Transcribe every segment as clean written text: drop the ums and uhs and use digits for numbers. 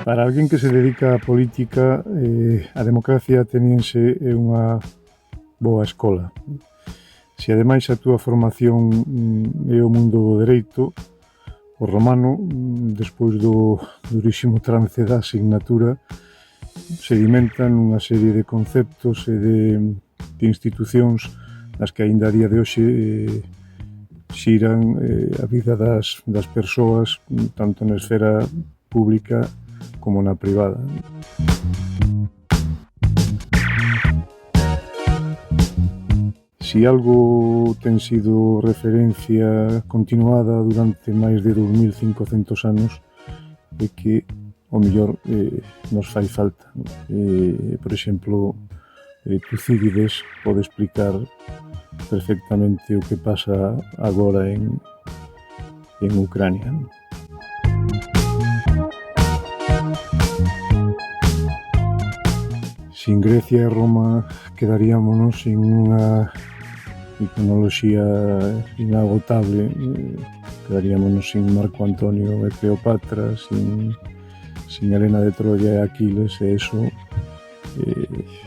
Para alguén que se dedica á política, a democracia ateniense é unha boa escola. Se ademais a túa formación é o mundo do dereito, o romano, despois do durísimo trance da asignatura, sedimentan unha serie de conceptos e de institucións nas que aínda a día de hoxe xiran a vida das persoas, tanto na esfera pública como na privada. Si algo ten sido referencia continuada durante máis de 2500 anos é que o mellor nos fai falta. Por exemplo, Tucídides pode explicar perfectamente o que pasa agora en Ucrania. Sin Grecia e Roma quedaríamonos sin unha iconoloxía inagotable, quedaríamonos sin Marco Antonio e Cleopatra, sin Helena de Troya e Aquiles, e eso,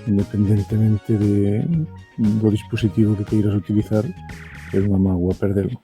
independentemente do dispositivo que queiras utilizar, é unha mágoa perdelo.